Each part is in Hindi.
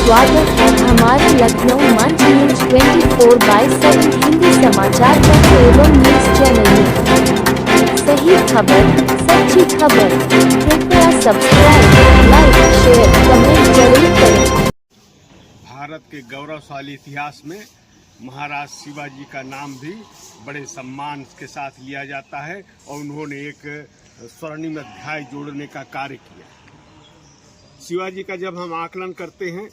स्वागत है हमारे लखनऊ मंच न्यूज 24/7 हिंदी समाचार पत्र एवं न्यूज चैनल में। सही खबर, सच्ची खबर। कृपया सब्सक्राइब, लाइक, शेयर, कमेंट जरूर करें। भारत के गौरवशाली इतिहास में महाराज शिवाजी का नाम भी बड़े सम्मान के साथ लिया जाता है और उन्होंने एक स्वर्णिम अध्याय जोड़ने का कार्य किया। शिवाजी का जब हम आकलन करते हैं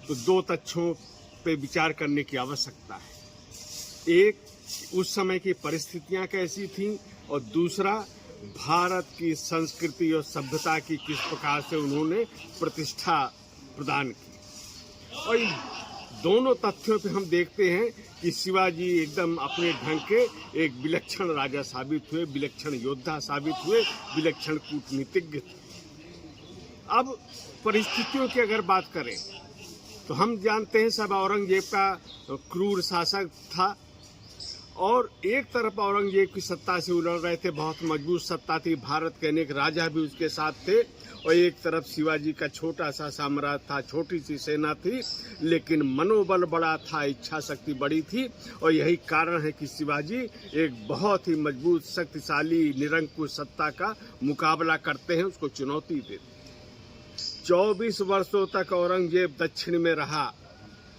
तो दो तथ्यों पे विचार करने की आवश्यकता है। एक, उस समय की परिस्थितियां कैसी थीं और दूसरा, भारत की संस्कृति और सभ्यता की किस प्रकार से उन्होंने प्रतिष्ठा प्रदान की। और इन दोनों तथ्यों पे हम देखते हैं कि शिवाजी एकदम अपने ढंग के एक विलक्षण राजा साबित हुए, विलक्षण योद्धा साबित हुए, विलक्षण कूटनीतिज्ञ थे। अब परिस्थितियों की अगर बात करें तो हम जानते हैं सब औरंगजेब का क्रूर शासक था और एक तरफ औरंगजेब की सत्ता से उलझ रहे थे, बहुत मजबूत सत्ता थी, भारत के अनेक राजा भी उसके साथ थे और एक तरफ शिवाजी का छोटा सा साम्राज्य था, छोटी सी सेना थी, लेकिन मनोबल बड़ा था, इच्छा शक्ति बड़ी थी और यही कारण है कि शिवाजी एक बहुत ही मजबूत शक्तिशाली निरंकुश सत्ता का मुकाबला करते हैं, उसको चुनौती देते हैं। 24 वर्षों तक औरंगजेब दक्षिण में रहा,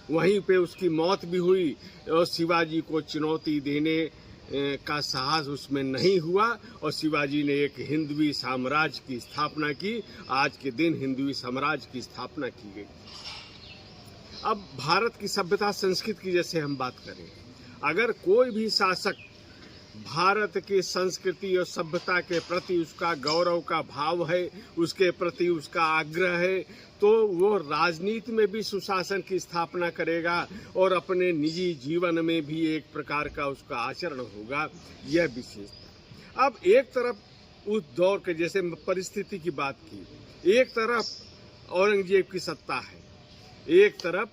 वहीं पे उसकी मौत भी हुई और शिवाजी को चुनौती देने का साहस उसमें नहीं हुआ और शिवाजी ने एक हिंदवी साम्राज्य की स्थापना की। आज के दिन हिंदवी साम्राज्य की स्थापना की गई। अब भारत की सभ्यता संस्कृति की जैसे हम बात करें, अगर कोई भी शासक भारत की संस्कृति और सभ्यता के प्रति उसका गौरव का भाव है, उसके प्रति उसका आग्रह है, तो वो राजनीति में भी सुशासन की स्थापना करेगा और अपने निजी जीवन में भी एक प्रकार का उसका आचरण होगा। यह विशेषता। अब एक तरफ उस दौर के जैसे परिस्थिति की बात की, एक तरफ औरंगजेब की सत्ता है, एक तरफ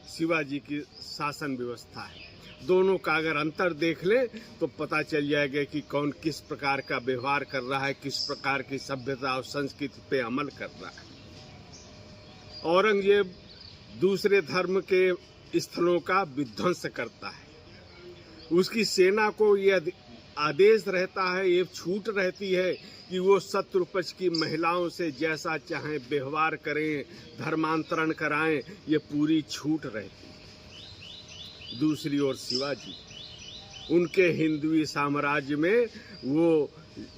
शिवाजी की शासन व्यवस्था है। दोनों का अगर अंतर देख लें तो पता चल जाएगा कि कौन किस प्रकार का व्यवहार कर रहा है, किस प्रकार की सभ्यता और संस्कृति पे अमल कर रहा है। औरंगजेब दूसरे धर्म के स्थलों का विध्वंस करता है। उसकी सेना को यह आदेश रहता है, ये छूट रहती है कि वो शत्रु पक्ष की महिलाओं से जैसा चाहें व्यवहार करें, धर्मांतरण कराएं, ये पूरी छूट रहती है। दूसरी ओर शिवाजी, उनके हिंदवी साम्राज्य में वो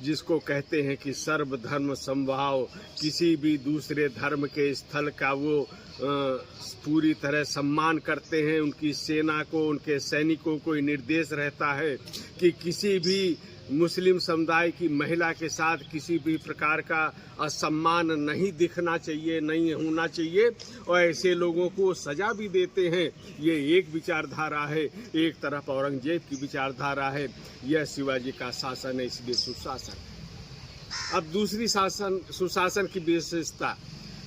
जिसको कहते हैं कि सर्वधर्म समभाव, किसी भी दूसरे धर्म के स्थल का वो पूरी तरह सम्मान करते हैं। उनकी सेना को, उनके सैनिकों को निर्देश रहता है कि किसी भी मुस्लिम समुदाय की महिला के साथ किसी भी प्रकार का असम्मान नहीं दिखना चाहिए, नहीं होना चाहिए और ऐसे लोगों को सजा भी देते हैं। ये एक विचारधारा है। एक तरफ औरंगजेब की विचारधारा है। यह शिवाजी का शासन है, इसलिए सुशासन। अब दूसरी सुशासन की विशेषता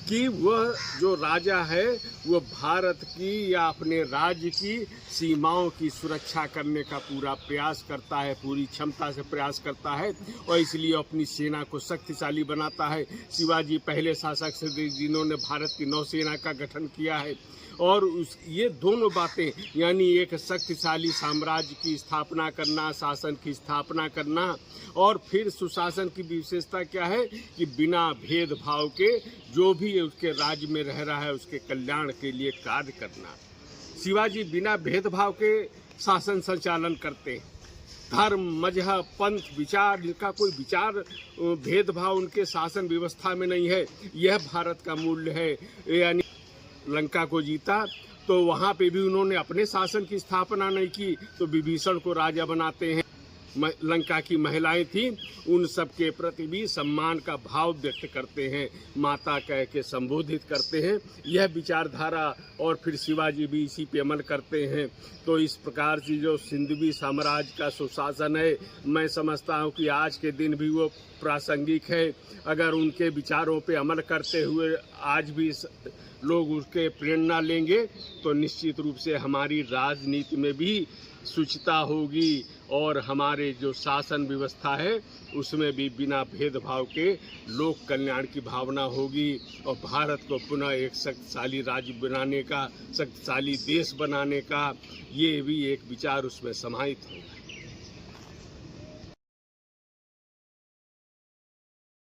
कि वह जो राजा है वो भारत की या अपने राज्य की सीमाओं की सुरक्षा करने का पूरा प्रयास करता है, पूरी क्षमता से प्रयास करता है और इसलिए अपनी सेना को शक्तिशाली बनाता है। शिवाजी पहले शासक से जिन्होंने भारत की नौसेना का गठन किया है और ये दोनों बातें, यानी एक शक्तिशाली साम्राज्य की स्थापना करना, शासन की स्थापना करना और फिर सुशासन की विशेषता क्या है कि बिना भेदभाव के जो भी उसके राज्य में रह रहा है उसके कल्याण के लिए कार्य करना। शिवाजी बिना भेदभाव के शासन संचालन करते हैं। धर्म, मजहब, पंथ, विचार, इनका कोई विचार भेदभाव उनके शासन व्यवस्था में नहीं है। यह भारत का मूल्य है। यानी लंका को जीता तो वहाँ पे भी उन्होंने अपने शासन की स्थापना नहीं की, तो विभीषण को राजा बनाते हैं। लंका की महिलाएं थीं, उन सब के प्रति भी सम्मान का भाव व्यक्त करते हैं, माता कह के संबोधित करते हैं। यह विचारधारा और फिर शिवाजी भी इसी पे अमल करते हैं। तो इस प्रकार से जो सिंधवी साम्राज्य का सुशासन है, मैं समझता हूँ कि आज के दिन भी वो प्रासंगिक है। अगर उनके विचारों पे अमल करते हुए आज भी लोग उसके प्रेरणा लेंगे तो निश्चित रूप से हमारी राजनीति में भी शुचिता होगी और हमारे जो शासन व्यवस्था है उसमें भी बिना भेदभाव के लोक कल्याण की भावना होगी और भारत को पुनः एक शक्तिशाली राज्य बनाने का, शक्तिशाली देश बनाने का ये भी एक विचार उसमें समाहित होगा।